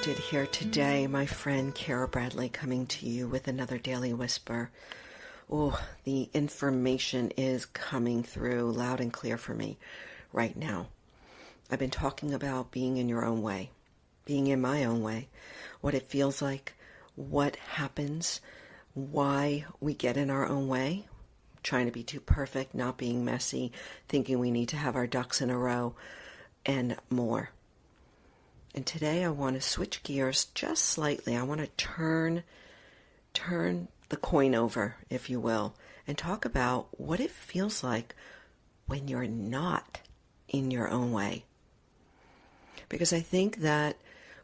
Uplifted here today, my friend Cara coming to you with another Daily Whisper. Oh, the information is coming through loud and clear for me right now. I've been talking about being in your own way, being in my own way, what it feels like, what happens, why we get in our own way, trying to be too perfect, not being messy, thinking we need to have our ducks in a row, and more. And today I want to switch gears just slightly. I want to turn the coin over, if you will, and talk about what it feels like when you're not in your own way. Because I think that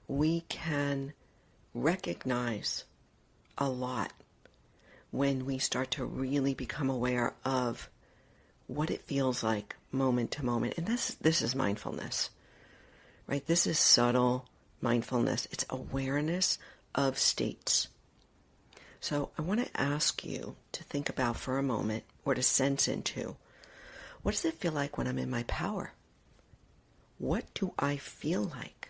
we can recognize a lot when we start to really become aware of what it feels like moment to moment. And this is mindfulness. Right? This is subtle mindfulness. It's awareness of states. So I want to ask you to think about for a moment, or to sense into, what does it feel like when I'm in my power? What do I feel like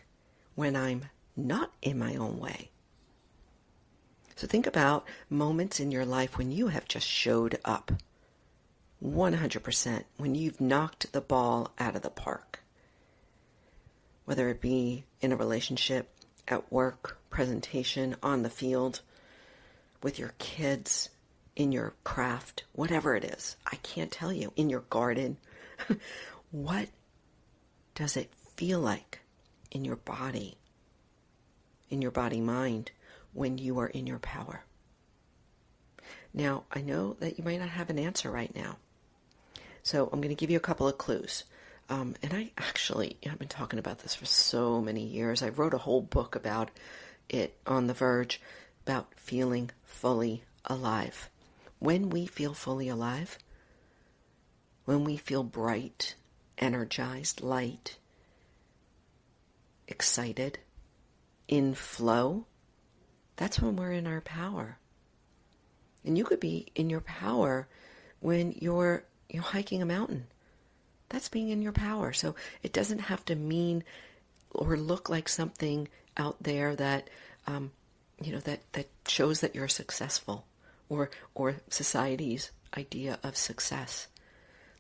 when I'm not in my own way? So think about moments in your life when you have just showed up 100%, when you've knocked the ball out of the park. Whether it be in a relationship, at work, presentation, on the field, with your kids, in your craft, whatever it is. I can't tell you. In your garden. What does it feel like in your body mind, when you are in your power? Now, I know that you might not have an answer right now. So I'm going to give you a couple of clues. And I've been talking about this for so many years. I wrote a whole book about it on The Verge, about feeling fully alive. When we feel fully alive, when we feel bright, energized, light, excited, in flow, that's when we're in our power. And you could be in your power when you're hiking a mountain. That's being in your power. So it doesn't have to mean or look like something out there that, that shows that you're successful, or society's idea of success.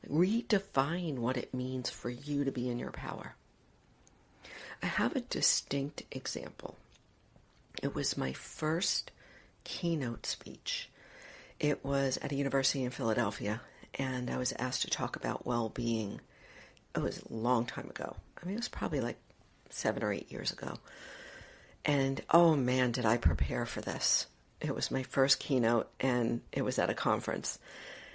Redefine what it means for you to be in your power. I have a distinct example. It was my first keynote speech. It was at a university in Philadelphia, and I was asked to talk about well-being. It was a long time ago. It was probably like 7 or 8 years ago. And oh man, did I prepare for this. It was my first keynote, and it was at a conference.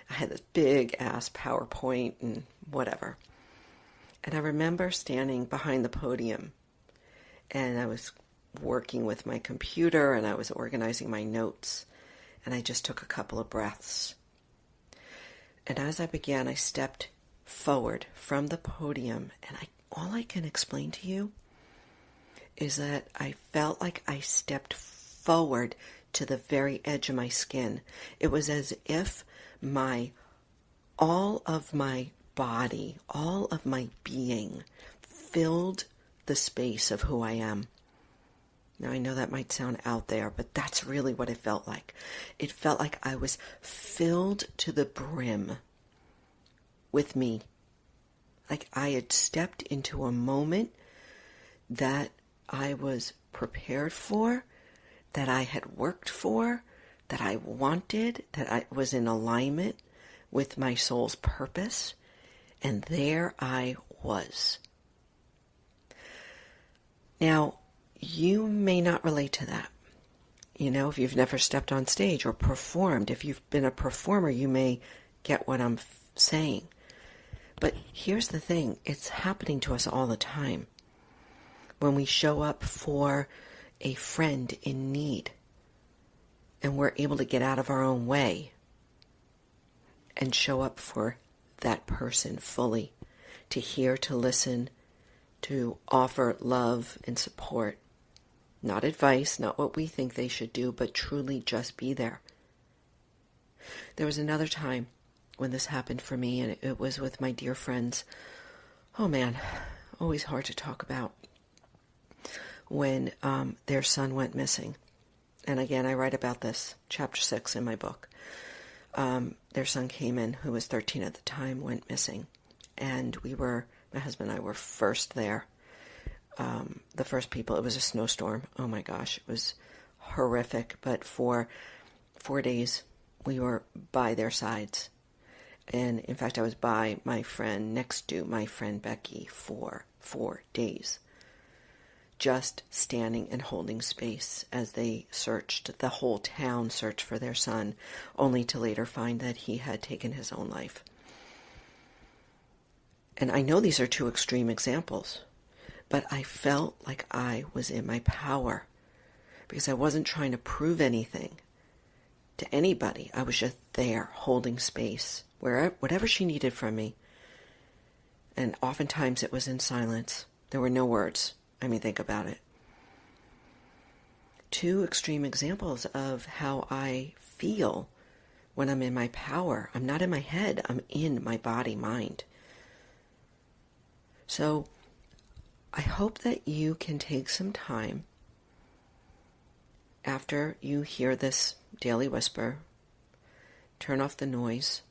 I had this big ass PowerPoint and whatever. And I remember standing behind the podium, and I was working with my computer, and I was organizing my notes, and I just took a couple of breaths. And as I began, I stepped forward from the podium, and all I can explain to you is that I felt like I stepped forward to the very edge of my skin. It was as if all of my body, all of my being filled the space of who I am. Now, I know that might sound out there, but that's really what it felt like. It felt like I was filled to the brim with me. Like I had stepped into a moment that I was prepared for, that I had worked for, that I wanted, that I was in alignment with my soul's purpose. And there I was. Now, you may not relate to that. If you've never stepped on stage or performed, if you've been a performer, you may get what I'm saying. But here's the thing, it's happening to us all the time. When we show up for a friend in need, and we're able to get out of our own way and show up for that person fully, to hear, to listen, to offer love and support. Not advice, not what we think they should do, but truly just be there. There was another time when this happened for me, and it was with my dear friends. Oh man, always hard to talk about. when their son went missing. And again, I write about this, chapter 6 in my book. Their son came in, who was 13 at the time, went missing. And my husband and I were first there. The first people, it was a snowstorm. Oh my gosh, it was horrific. But for 4 days, we were by their sides. And in fact, I was by my friend, next to my friend Becky, for 4 days. Just standing and holding space as they searched, the whole town searched for their son, only to later find that he had taken his own life. And I know these are two extreme examples, but I felt like I was in my power because I wasn't trying to prove anything to anybody. I was just there holding space, whatever she needed from me. And oftentimes it was in silence. There were no words. I mean, think about it. Two extreme examples of how I feel when I'm in my power. I'm not in my head. I'm in my body, mind. So I hope that you can take some time after you hear this daily whisper, turn off the noise,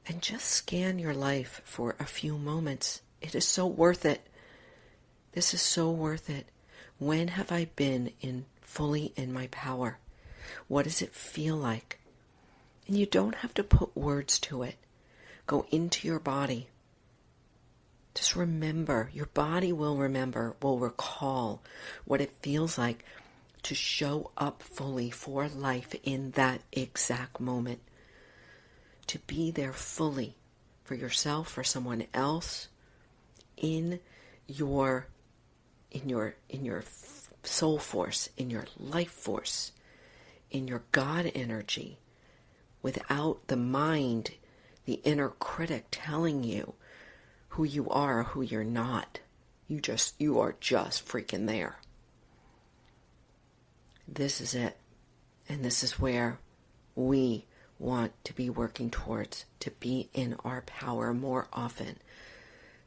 and just scan your life for a few moments. It is so worth it. This is so worth it. When have I been fully in my power? What does it feel like? And you don't have to put words to it. Go into your body. Just remember, your body will remember, will recall what it feels like to show up fully for life in that exact moment. To be there fully for yourself, for someone else, in your soul force, in your life force, in your God energy, without the mind, the inner critic telling you who you are or who you're not. You are just freaking there. This is it. And this is where we want to be working towards, to be in our power more often,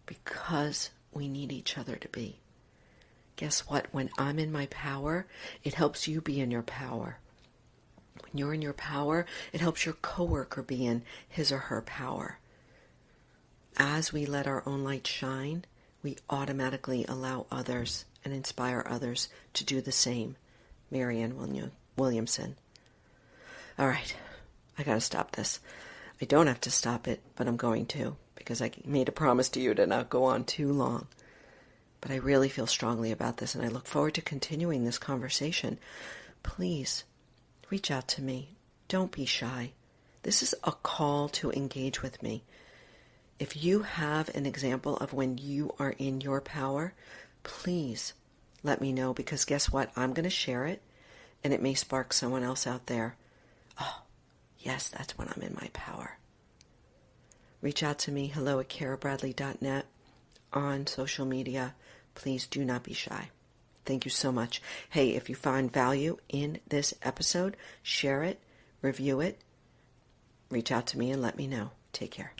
because we need each other to be. Guess what? When I'm in my power, it helps you be in your power. When you're in your power, it helps your coworker be in his or her power. As we let our own light shine, we automatically allow others and inspire others to do the same. Marianne Williamson. All right, I got to stop this. I don't have to stop it, but I'm going to, because I made a promise to you to not go on too long. But I really feel strongly about this, and I look forward to continuing this conversation. Please, reach out to me. Don't be shy. This is a call to engage with me. If you have an example of when you are in your power, please let me know, because guess what? I'm going to share it, and it may spark someone else out there. Oh, yes, that's when I'm in my power. Reach out to me, hello@carabradley.net, on social media. Please do not be shy. Thank you so much. Hey, if you find value in this episode, share it, review it, reach out to me and let me know. Take care.